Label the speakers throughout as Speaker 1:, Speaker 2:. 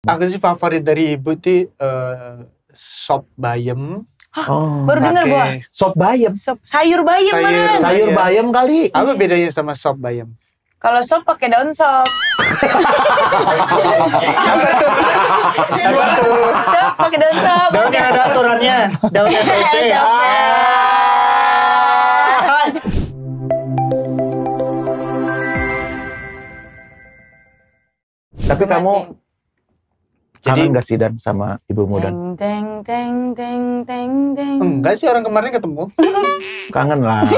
Speaker 1: Aku sih favorit dari ibu itu sop bayam.
Speaker 2: Baru dengar gua.
Speaker 3: Sop bayam.
Speaker 2: Sop sayur bayam mana?
Speaker 3: Sayur bayam kali.
Speaker 1: Apa bedanya sama sop bayam?
Speaker 2: Kalau sop pakai daun sop.
Speaker 1: Apa tuh?
Speaker 2: Sop pakai daun sop.
Speaker 1: Daunnya ada aturannya. Daunnya SOP.
Speaker 3: Tapi kamu kangen gak sih Dan sama ibumu Dan?
Speaker 2: Teng teng teng teng teng.
Speaker 1: Enggak sih, orang kemarin ketemu.
Speaker 3: Kangen lah.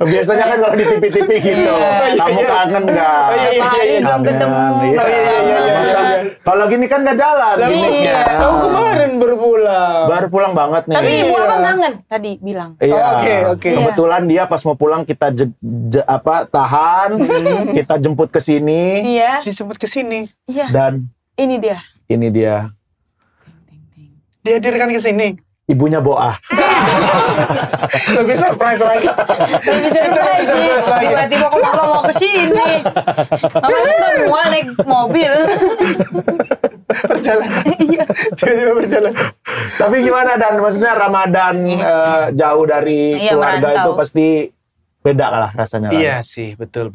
Speaker 3: Biasanya kan kalau di TV-TV gitu, kamu kangen gak?
Speaker 2: Hari belum ketemu.
Speaker 3: Masa kalau gini kan gak jalan gimmicknya.
Speaker 1: Kamu kemarin baru pulang.
Speaker 3: Baru pulang banget nih.
Speaker 2: Tapi ibu abang kangen tadi bilang.
Speaker 3: Iya.
Speaker 1: Oke.
Speaker 3: Kebetulan dia pas mau pulang kita tahan, kita jemput ke sini.
Speaker 2: Iya.
Speaker 1: Disebut ke sini.
Speaker 2: Iya.
Speaker 3: Dan
Speaker 2: ini dia.
Speaker 1: Dihadirkan ke sini.
Speaker 3: Ibunya Boah.
Speaker 1: Lebih surprise lagi.
Speaker 2: Lebih surprise sih. Tiba-tiba kok abang mau ke sini. Mama kan mau naik mobil.
Speaker 1: Perjalanan.
Speaker 2: Iya.
Speaker 1: Tiba-tiba berjalan.
Speaker 3: Tapi gimana Dan? Maksudnya Ramadan jauh dari keluarga
Speaker 2: merantau.
Speaker 3: itu pasti beda lah rasanya.
Speaker 1: Iya sih, betul.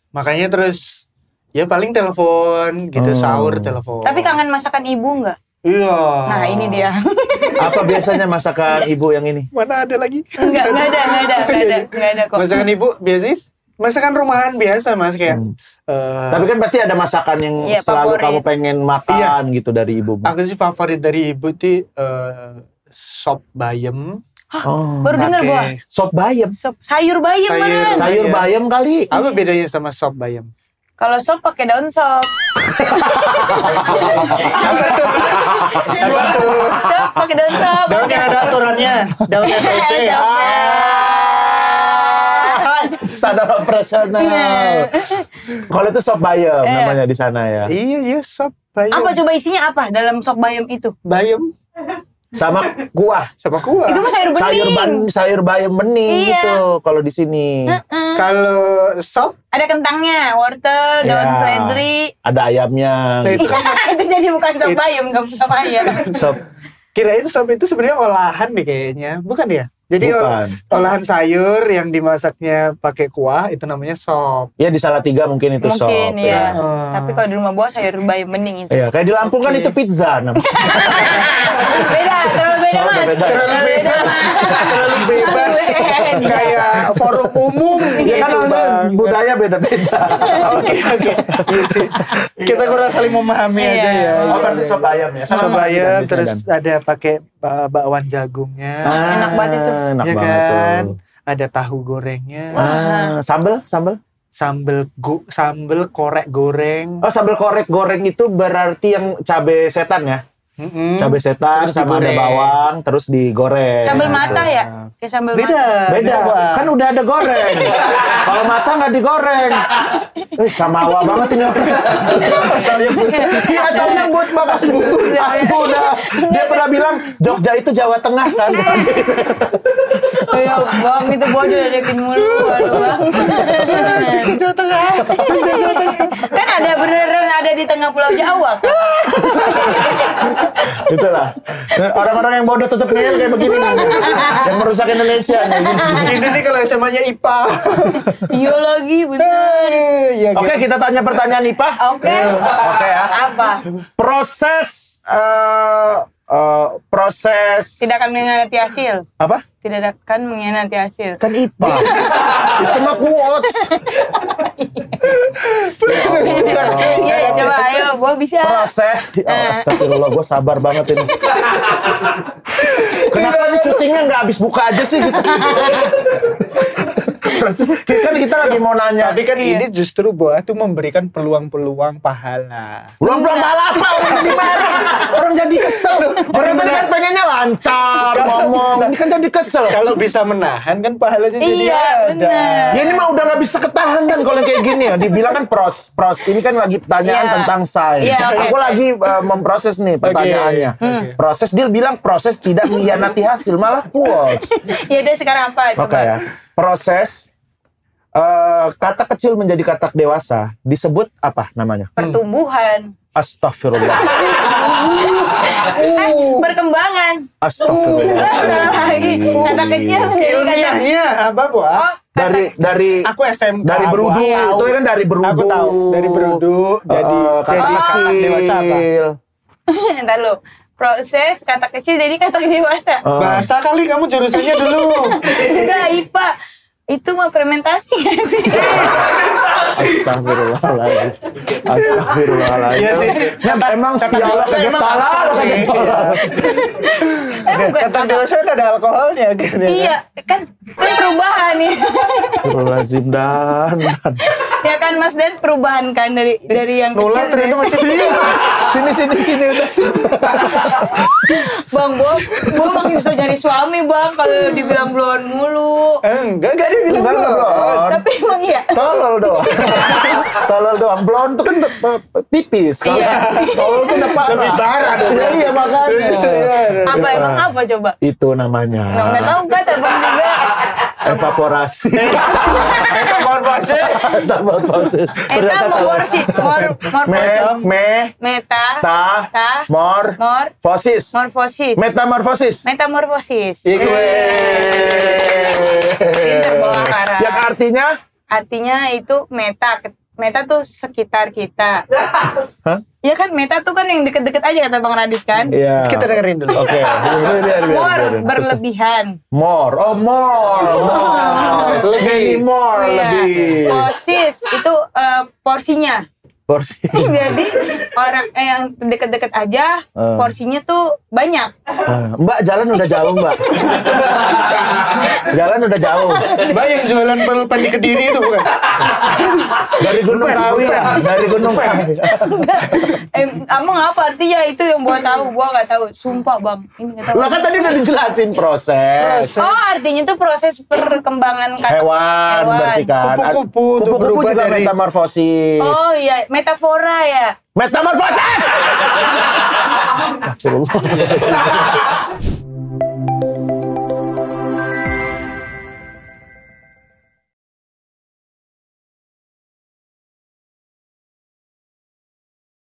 Speaker 1: Makanya terus ya paling telepon gitu, sahur telepon.
Speaker 2: Tapi kangen masakan ibu nggak?
Speaker 1: Iya.
Speaker 2: Nah ini dia.
Speaker 3: Apa biasanya masakan ibu yang ini?
Speaker 1: Mana ada lagi?
Speaker 2: Nggak ada kok.
Speaker 1: Masakan ibu biasanya masakan rumahan biasa Mas kayak.
Speaker 3: Tapi kan pasti ada masakan yang selalu
Speaker 2: favorit.
Speaker 3: kamu pengen makan gitu dari ibu.
Speaker 1: Aku sih favorit dari ibu itu sop bayam.
Speaker 2: Baru dengar gua.
Speaker 3: Sop bayam.
Speaker 2: Sop sayur bayam mana?
Speaker 3: Sayur bayam kali.
Speaker 1: Apa bedanya sama sop bayam?
Speaker 2: Kalau sop pakai daun sop.
Speaker 1: Apa tuh?
Speaker 2: Sop pakai daun sop.
Speaker 1: Daunnya ada aturannya. Daunnya SOP.
Speaker 3: Standar operasional. Kalau itu sop bayam namanya di sana ya.
Speaker 1: Iya sop bayam.
Speaker 2: Apa coba isinya apa dalam sop bayam itu?
Speaker 1: Bayam
Speaker 3: Sama kuah.
Speaker 1: sama kuah.
Speaker 2: Itu mah sayur bening.
Speaker 3: Sayur bayam bening
Speaker 2: Iya.
Speaker 3: gitu kalau di sini.
Speaker 1: Kalau sop
Speaker 2: Ada kentangnya, wortel, daun
Speaker 3: Iya.
Speaker 2: seledri.
Speaker 3: Ada ayamnya.
Speaker 1: Nah, itu
Speaker 3: Gitu.
Speaker 2: Itu jadi bukan sop bayam, nggak sop ayam.
Speaker 3: Sop
Speaker 1: kirain sop itu sebenarnya olahan deh kayaknya, bukan ya? Jadi
Speaker 3: bukan.
Speaker 1: olahan sayur yang dimasaknya pakai kuah itu namanya sop.
Speaker 3: Ya di Salatiga mungkin itu sop.
Speaker 2: Mungkin ya.
Speaker 1: ya.
Speaker 2: Tapi kalau di rumah gua sayur bayam bening itu.
Speaker 3: Iya, kayak di Lampung kan itu pizza namanya.
Speaker 2: Beda, terlalu beda
Speaker 3: Oh,
Speaker 2: mas.
Speaker 3: beda.
Speaker 1: Terlalu bebas, kayak forum umum
Speaker 3: Ya kan
Speaker 1: gitu,
Speaker 3: maksudnya
Speaker 1: Bang.
Speaker 3: budaya beda-beda.
Speaker 1: Oke. Iya sih. Kita kurang saling memahami aja ya.
Speaker 3: Oh, berarti sop bayam ya.
Speaker 1: Sop
Speaker 3: Sama
Speaker 1: bayam,
Speaker 3: jenisnya,
Speaker 1: terus
Speaker 3: Dan.
Speaker 1: ada pakai bakwan jagungnya.
Speaker 2: Enak banget itu.
Speaker 3: Enak
Speaker 1: Ya
Speaker 3: banget
Speaker 1: kan?
Speaker 3: tuh.
Speaker 1: Ada tahu gorengnya.
Speaker 3: Sambel?
Speaker 1: Sambel korek goreng.
Speaker 3: Oh, sambal korek goreng itu berarti yang cabai setan ya? Cabai setan
Speaker 1: Terus
Speaker 3: sama ada
Speaker 1: digoreng.
Speaker 3: bawang terus digoreng.
Speaker 2: Sambal
Speaker 3: Gitu.
Speaker 2: mata ya? Kayak sambal
Speaker 1: Beda.
Speaker 2: mata.
Speaker 3: Beda,
Speaker 1: Bang.
Speaker 3: kan udah ada goreng. Kalau mata nggak digoreng. Samawa banget ini orang. Iya, asalnya buat Mas Bu. Udah. Dia pernah bilang Jogja itu Jawa Tengah kan.
Speaker 2: Oh ya bang, itu bodoh ledekin mulu. Waduh bang.
Speaker 1: Jawa Tengah.
Speaker 2: Kan ada beneran ada di tengah pulau Jawa kan?
Speaker 3: Itulah. Orang-orang yang bodoh tetap ngeyel kayak begini nih. Yang merusak Indonesia nih.
Speaker 1: Ini nih kalau SMA-nya IPA.
Speaker 2: Iya lagi bener.
Speaker 1: Ya,
Speaker 3: Oke, kita tanya pertanyaan IPA.
Speaker 2: Oke.
Speaker 3: Oke ya.
Speaker 2: Apa?
Speaker 3: Proses
Speaker 2: Tidak akan mengkhianati hasil.
Speaker 3: apa?
Speaker 2: Tidak akan mengkhianati hasil.
Speaker 3: Kan IPA. Itu mah quotes.
Speaker 2: Iya coba ayo, gua bisa.
Speaker 3: Proses. Astagfirullah, gue sabar banget ini. Kenapa ini syutingnya nggak habis buka aja sih gitu? Kan kita lagi mau nanya.
Speaker 1: Tapi kan ini justru Boah tuh memberikan peluang-peluang pahala.
Speaker 3: Belum malah apa orang jadi marah. Orang jadi kesel. Orang tadi kan pengennya lancar ngomong. Ini kan jadi kesel.
Speaker 1: Kalau bisa menahan kan pahalanya jadi
Speaker 2: Iya,
Speaker 1: ada.
Speaker 2: benar.
Speaker 3: Ya ini mah udah nggak bisa ketahan kan kalau yang kayak gini ya. Dibilang kan pros. Ini kan lagi pertanyaan
Speaker 2: Iya.
Speaker 3: tentang sains.
Speaker 2: Iya, oke,
Speaker 3: Aku lagi memproses nih pertanyaannya.
Speaker 1: Oke.
Speaker 3: Proses, dia bilang proses tidak mengkhianati hasil. Malah quotes.
Speaker 2: Ya udah sekarang apa? Coba.
Speaker 3: Oke ya. Proses Kata kecil menjadi kata dewasa disebut apa namanya?
Speaker 2: Pertumbuhan.
Speaker 3: Astagfirullah.
Speaker 2: Perkembangan.
Speaker 3: Astagfirullah.
Speaker 2: Lagi. Kata kecil menjadi kata.
Speaker 1: Ilmiahnya apa gua?
Speaker 2: Oh,
Speaker 3: Dari
Speaker 1: Aku SMK.
Speaker 3: dari berudu,
Speaker 1: gua tahu.
Speaker 3: itu kan dari berudu.
Speaker 1: Aku tahu dari berudu jadi
Speaker 3: kata
Speaker 1: jadi dewasa apa?
Speaker 3: kecil.
Speaker 2: Entar lu. Proses kata kecil jadi kata dewasa.
Speaker 1: Bahasa kali kamu jurusannya dulu.
Speaker 2: Enggak, IPA. Itu mah fermentasi nggak sih?
Speaker 3: Astagfirullahaladzim. Astagfirullahaladzim.
Speaker 1: Iya sih.
Speaker 3: Emang
Speaker 1: Kata
Speaker 3: ya Allah
Speaker 1: dewasa emang
Speaker 3: sakit
Speaker 1: asal sih. Kata dewasa ada alkoholnya kan.
Speaker 2: Iya, kan perubahan nih.
Speaker 3: Astagfirullahaladzim dan.
Speaker 2: Ya kan Mas Dan, perubahan kan dari yang
Speaker 1: Nular
Speaker 2: kecil.
Speaker 1: ternyata masih
Speaker 3: Sini udah.
Speaker 2: Bang, gua makin bisa nyari suami Bang kalau dibilang blon mulu.
Speaker 1: Enggak dia bilang
Speaker 3: Enggak,
Speaker 1: belum.
Speaker 3: belum.
Speaker 2: Tapi emang iya.
Speaker 3: Tolol doang. Tolol doang. Blon tuh kan tipis. Kalau
Speaker 2: Iya.
Speaker 3: tolol tuh udah parah.
Speaker 1: Lebih parah dong.
Speaker 3: Ya, iya makanya.
Speaker 2: Apa emang apa coba?
Speaker 3: Itu namanya.
Speaker 2: Nah, nggak tahu kan Abang juga.
Speaker 3: Evaporasi.
Speaker 1: Metamorfosis.
Speaker 3: Evaporasi.
Speaker 2: Eta morfosis. Meta.
Speaker 3: Fosis.
Speaker 2: Morfosis.
Speaker 3: Metamorfosis.
Speaker 2: Metamorfosis.
Speaker 1: Iku.
Speaker 2: Pinter bawa akara.
Speaker 3: Yang artinya?
Speaker 2: Artinya itu meta. Meta tuh sekitar kita.
Speaker 3: Hah?
Speaker 2: Ya kan meta tuh kan yang deket-deket aja kata Bang Radit kan.
Speaker 3: Iya.
Speaker 1: Kita dengerin dulu.
Speaker 3: Oke.
Speaker 2: More, berlebihan.
Speaker 3: More. Oh, more. Lebih more.
Speaker 2: Iya.
Speaker 3: Lebih.
Speaker 2: Posis itu porsinya.
Speaker 3: Porsi.
Speaker 2: Jadi orang yang deket-deket aja porsinya tuh banyak.
Speaker 3: Mbak, jalan udah jauh, Mbak. Jalan udah jauh.
Speaker 1: Mbak yang jualan pulpen di Kediri itu bukan?
Speaker 3: Dari Gunung Kawi ya? Dari Gunung Kawi.
Speaker 2: Emang apa artinya itu yang gua tahu? Gua nggak tahu. Sumpah Bang, ini nggak tahu.
Speaker 3: Lah kan tadi udah dijelasin proses.
Speaker 2: Oh, artinya tuh proses perkembangan
Speaker 3: Hewan berarti kan.
Speaker 1: Kupu-kupu tuh
Speaker 3: Kupu-kupu
Speaker 1: berubah
Speaker 3: juga
Speaker 1: dari-
Speaker 3: metamorfosis.
Speaker 2: Oh iya, metafora ya.
Speaker 3: Metamorfosis! Astagfirullah.